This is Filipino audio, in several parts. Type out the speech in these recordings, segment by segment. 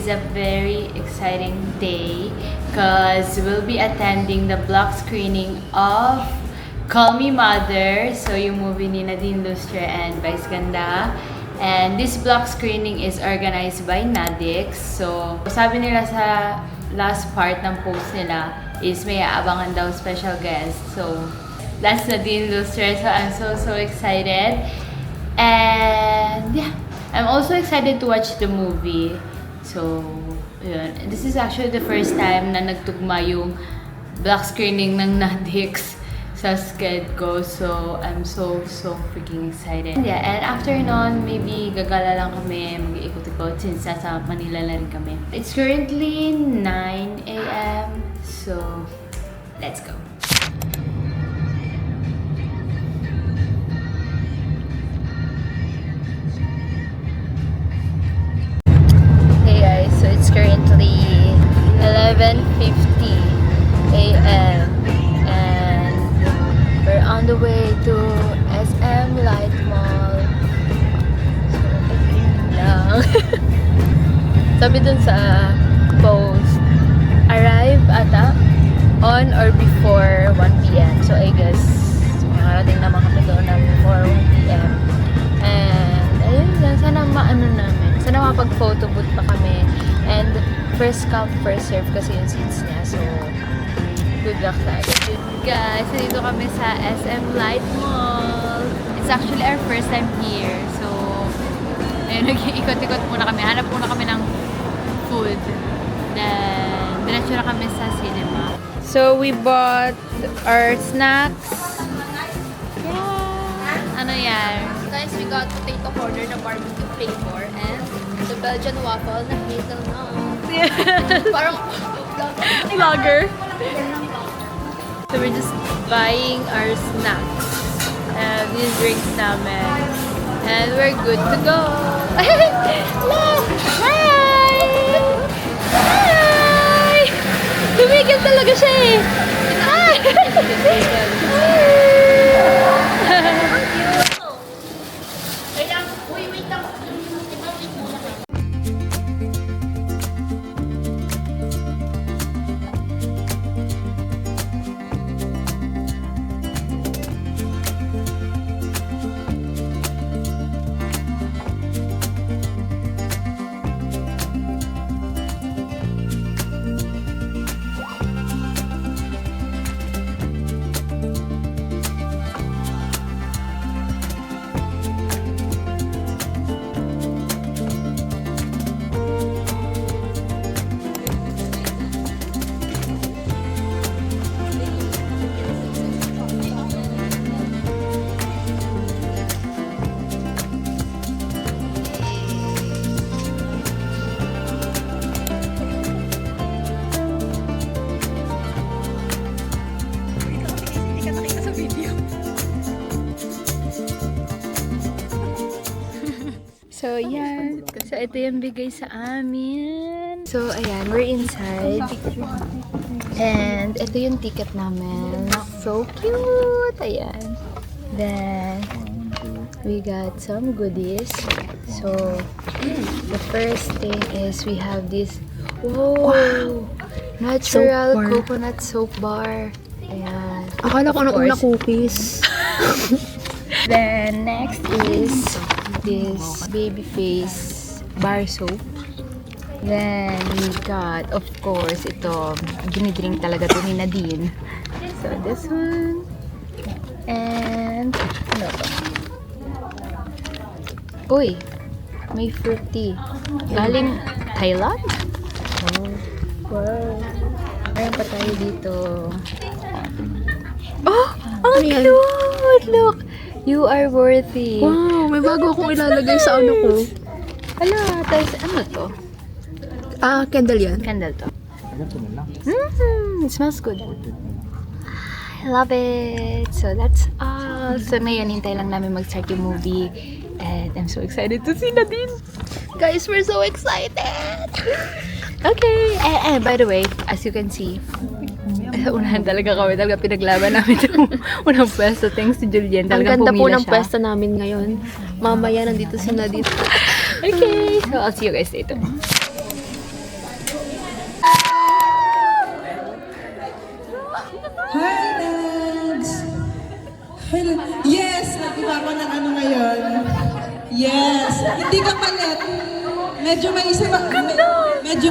is a very exciting day because we'll be attending the block screening of Call Me Mother. So yung movie ni Nadine Lustre and Vice Ganda. And this block screening is organized by Nadix. So sabi nila sa last part ng post nila is may aabangan daw special guest. So that's Nadine Lustre. So I'm so excited. And yeah, I'm also excited to watch the movie. So, yun. This is actually the first time na nagtugma yung black screening ng Nadix sa sked ko. So, I'm so freaking excited. Yeah, and after nun, maybe gagala lang kami, mag-iikot-ikot since nasa Manila na rin kami. It's currently 9 a.m. So, let's go. It's currently 11:50 a.m. and we're on the way to SM Light Mall. So, lang. Sabi dun sa post, arrive ata on or before 1 p.m. So I guess makarating naman kami doon na before 1 p.m. And ayun lang, sana maano namin. Sana mapag-photo booth pa kami. And first come, first serve kasi yung seats niya. So, good luck sa atin. Guys, dito kami sa SM Light Mall. It's actually our first time here. So, ayun, nag-iikot-ikot muna kami. Hanap muna kami ng food. Then, diretso na kami sa cinema. So, we bought our snacks. Yeah! Ano yan? Guys, we got potato corner na barbecue flavor and the Belgian waffle na hazelnut. Yeah. Parang Vlogger. So we're just buying our snacks and these drinks namin. And we're good to go. Look! Hi! Hi! Tumigil talaga siya eh. Hi! So, yan. So, ito yung bigay sa amin. So, ayan. We're inside. And, ito yung ticket namin. So cute! Ayan. Then, we got some goodies. So, the first thing is we have this, wow! Natural coconut soap bar. Ayan. akala ko nung una cookies. Then, next is this baby face bar soap. Then, we got, of course, ito, ginidrink talaga to ni Nadine. So, this one. And, ano to? Uy, may fruity. Galing Thailand? Oh, wow. Meron pa tayo dito. Oh, ang cute! Look! You are worthy. Wow, may bago akong ilalagay sa ano ko. Hala, tapos ano to? Candle yan. Candle to. It smells good. I love it. So that's all. So ngayon, hintay lang namin mag-start yung movie. And I'm so excited to see Nadine. Guys, we're so excited! Okay. And by the way, as you can see, unahan talaga kami. Talaga pinaglaban namin itong unang pwesto. Thanks to Julien. Ang Talagang ganda po pumila ng siya. pwesto namin ngayon. Mamaya nandito si Nadine. Okay. So I'll see you guys later. Hindi ka palit. Medyo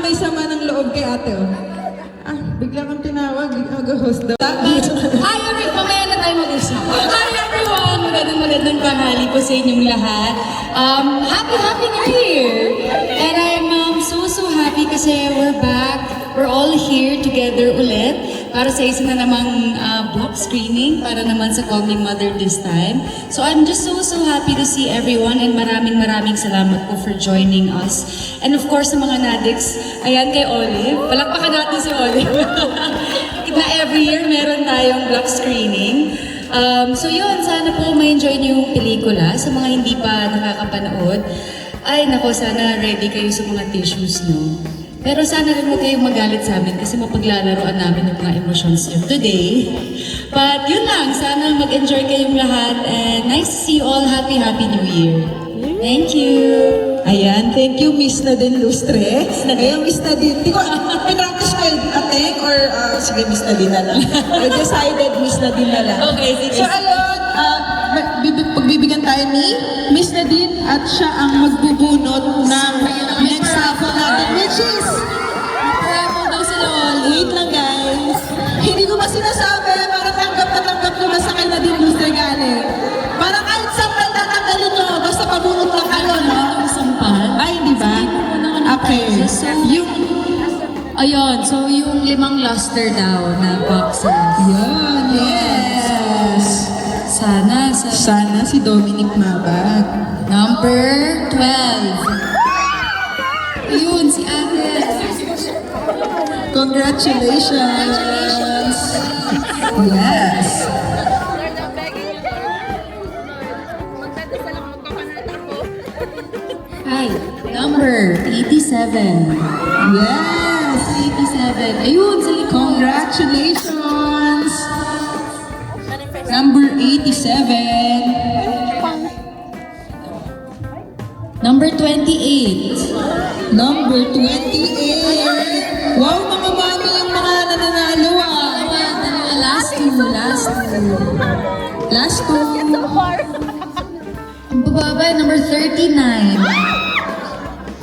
may sama ng loob kay ate, oh. Ah, bigla kang tinawag. Mag-host daw. Hi everyone! Mamaya na tayo mag-usap. Hi everyone! Magandang tanghali po sa inyong lahat. Happy New Year! And I'm so happy kasi we're back. We're all here together ulit para sa isa na namang block screening para naman sa Call Me Mother this time. So I'm just so happy to see everyone and maraming salamat po for joining us. And of course sa mga Nadix, ayan kay Olive. Palakpakan natin si Olive. Na every year meron tayong block screening. So yun, sana po ma-enjoy niyo yung pelikula. Sa mga hindi pa nakakapanood, ay nako, sana ready kayo sa mga tissues nyo. Pero sana rin huwag kayong magalit sa amin kasi mapaglalaroan namin ng mga emotions yun today. But yun lang, sana mag-enjoy kayong lahat and nice to see you all. Happy New Year. Thank you. Ayan, thank you, Miss Nadine Lustre. Ayan, Miss Nadine. Di ko, pinractice ko yung ateng or, sige, Miss Nadine na lang. I decided Miss Nadine na lang. Okay, sige. So, ayun, pagbibigyan tayo ni Miss Nadine at siya ang magbubunot ng next raffle natin, which is, Raffle daw sila all. wait lang guys, hindi ko ba sinasabi, para tanggap ko ba sa kay Nadine Lustre galing? Para kahit sampal tatanggalin nyo, basta pabunot lang kayo, no? Sampal. Ay, di ba? Okay. Yung, ayun, so yung 5 luster daw na boxes. Yan, yes. Sana sa Sana si Dominic Mabag. number 12. Ayun, si Ate. Congratulations. Yes. Lord, I'm begging you, Lord. Magdadasal ako, magpapanat ako. Hi, number 87. Yes. 87. Ayun, sa likod. Congratulations. Number 87. Number 28. Number 28. Wow, mga mami yung mga nananalo ah. Last two. Last two. Ang bababa, number 39.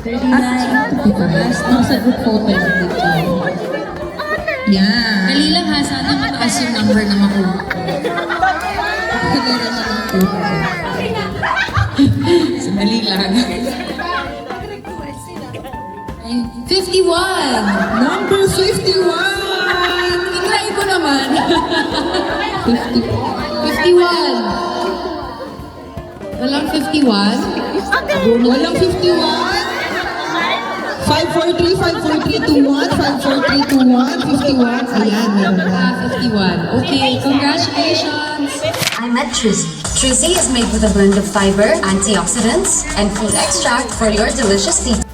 39. Diba? Nasa group photo yung picture. Yan. Dali lang ha, sana mataas yung number na makuha. Dali lang. Ay, 51! Number 51. I-try ko naman. 50. 51! Walang 51? Walang 51. 543, 54321, 54321, 51. Ayan, meron na. 51. Okay, congratulations! I met Truzy. Truzy is made with a blend of fiber, antioxidants, and food extract for your delicious teeth.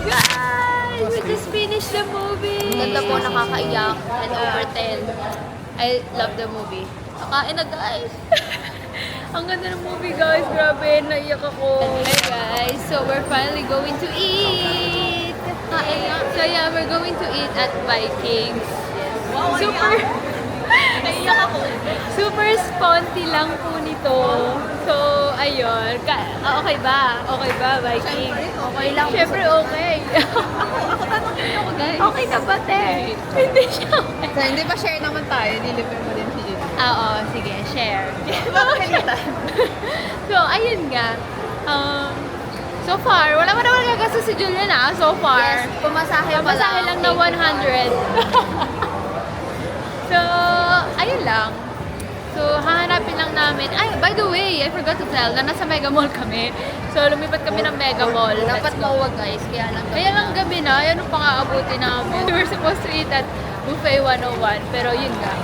Guys, we just finished the movie. Ganda po, nakakaiyak. 10 over 10. I love the movie. Nakain na guys. Ang ganda ng movie guys. Grabe, naiyak ako. Hey guys, so we're finally going to eat. So yeah, we're going to eat at Vikings. Super, naiyak ako. Super sponty lang po nito. So, ayun. Okay ba? Okay ba, Vikings? Okay lang. Siyempre okay. Ako tanongin ako, guys. Okay ka ba, te? Hindi siya okay. So, hindi pa share naman tayo. Deliver mo din si Jin. Oo, sige, share. So, ayun nga. So far, wala pa naman gagastos si Julian so far. Yes, pumasahe pa Pamasahe lang na 100. So, ayun lang. So, hahanapin lang namin. Ay, by the way, I forgot to tell na nasa Mega Mall kami. So, lumipat kami ng Mega Mall. Dapat mauwag, guys. Kaya lang gabi na, yan ang pang-aabuti namin. We were supposed to eat at Buffet 101, pero yun nga.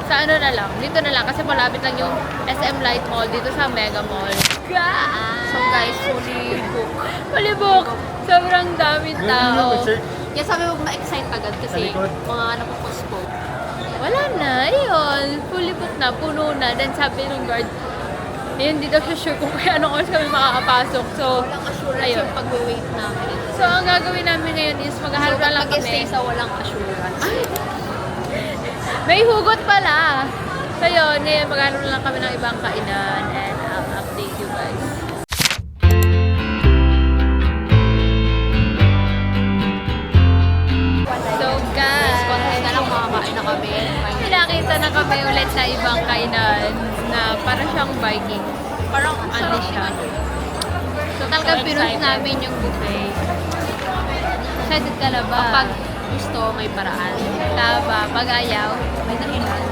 Sa ano na lang, dito na lang kasi malapit lang yung SM Light Mall dito sa Mega Mall. So, guys, fully book. Fully book! Sobrang daming tao. Kaya sabi mo ma-excite agad kasi mga napapostpone. Wala na, ayun. Fully book na, puno na. Then sabi ng guard, ayun, di daw siya sure kung kaya anong oras kami makakapasok. So, Walang assurance ayun. yung pag-wait namin. So, ang gagawin namin ngayon is maghahanap na lang Mag-stay kami. sa walang assurance. May hugot pala. So yun, ngayon maghanap lang kami ng ibang kainan and I'll update you guys. So guys, Konti na lang makakain na kami. nakita na kami ulit na ibang kainan na para siyang Viking. Parang Ano siya? So talagang pinost namin yung buffet. Excited ka na ba? Kapag gusto, may paraan. Tama, pag ayaw, May dahilan.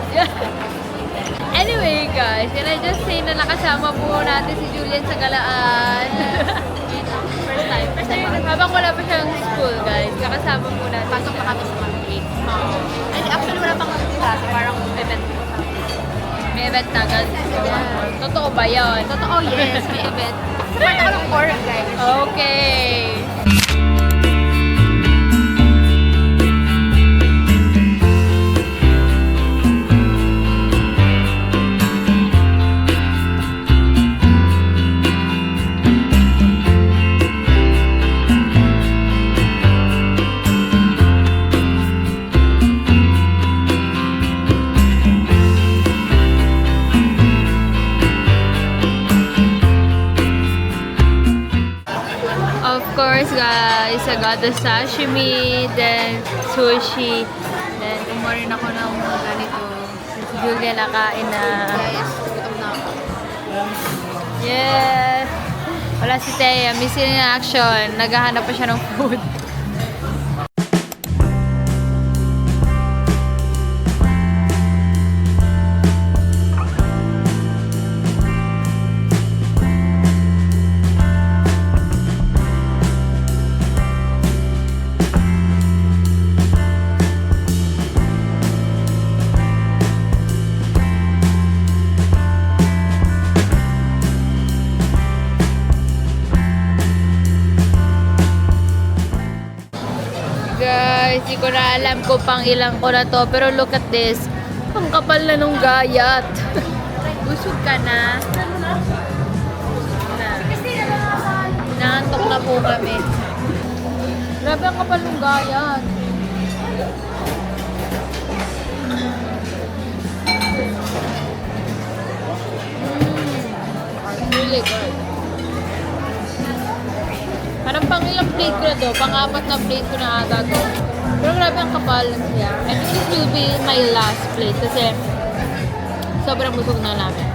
Anyway guys, can I just say na nakasama po natin si Julian sa galaan. First time. First time. Habang wala pa siyang school guys, kakasama po natin. Pasok na kami sa mga week. Ay, actually, wala pang klase. Parang event. May event na agad. Totoo ba yun? Totoo, yes. May event. Part ako ng core, guys. Okay. Of course, guys, I got the sashimi, then sushi, then umarin ako ng ganito. Si Julia nakain na. Guys, gutom na ako. Yes! Wala si Thea, missing in action. Naghahanap pa siya ng food. Guys, di ko na alam kung pang ilang ko na to. Pero look at this. Ang kapal na nung gayat. Busog ka na. Naantok na po kami. Grabe ang kapal nung gayat. Really good. Parang pang ilang plate ko na to, pang-apat na plate ko na ata to. Pero grabe ang kapal niya. I think this will be my last plate kasi sobrang busog na namin.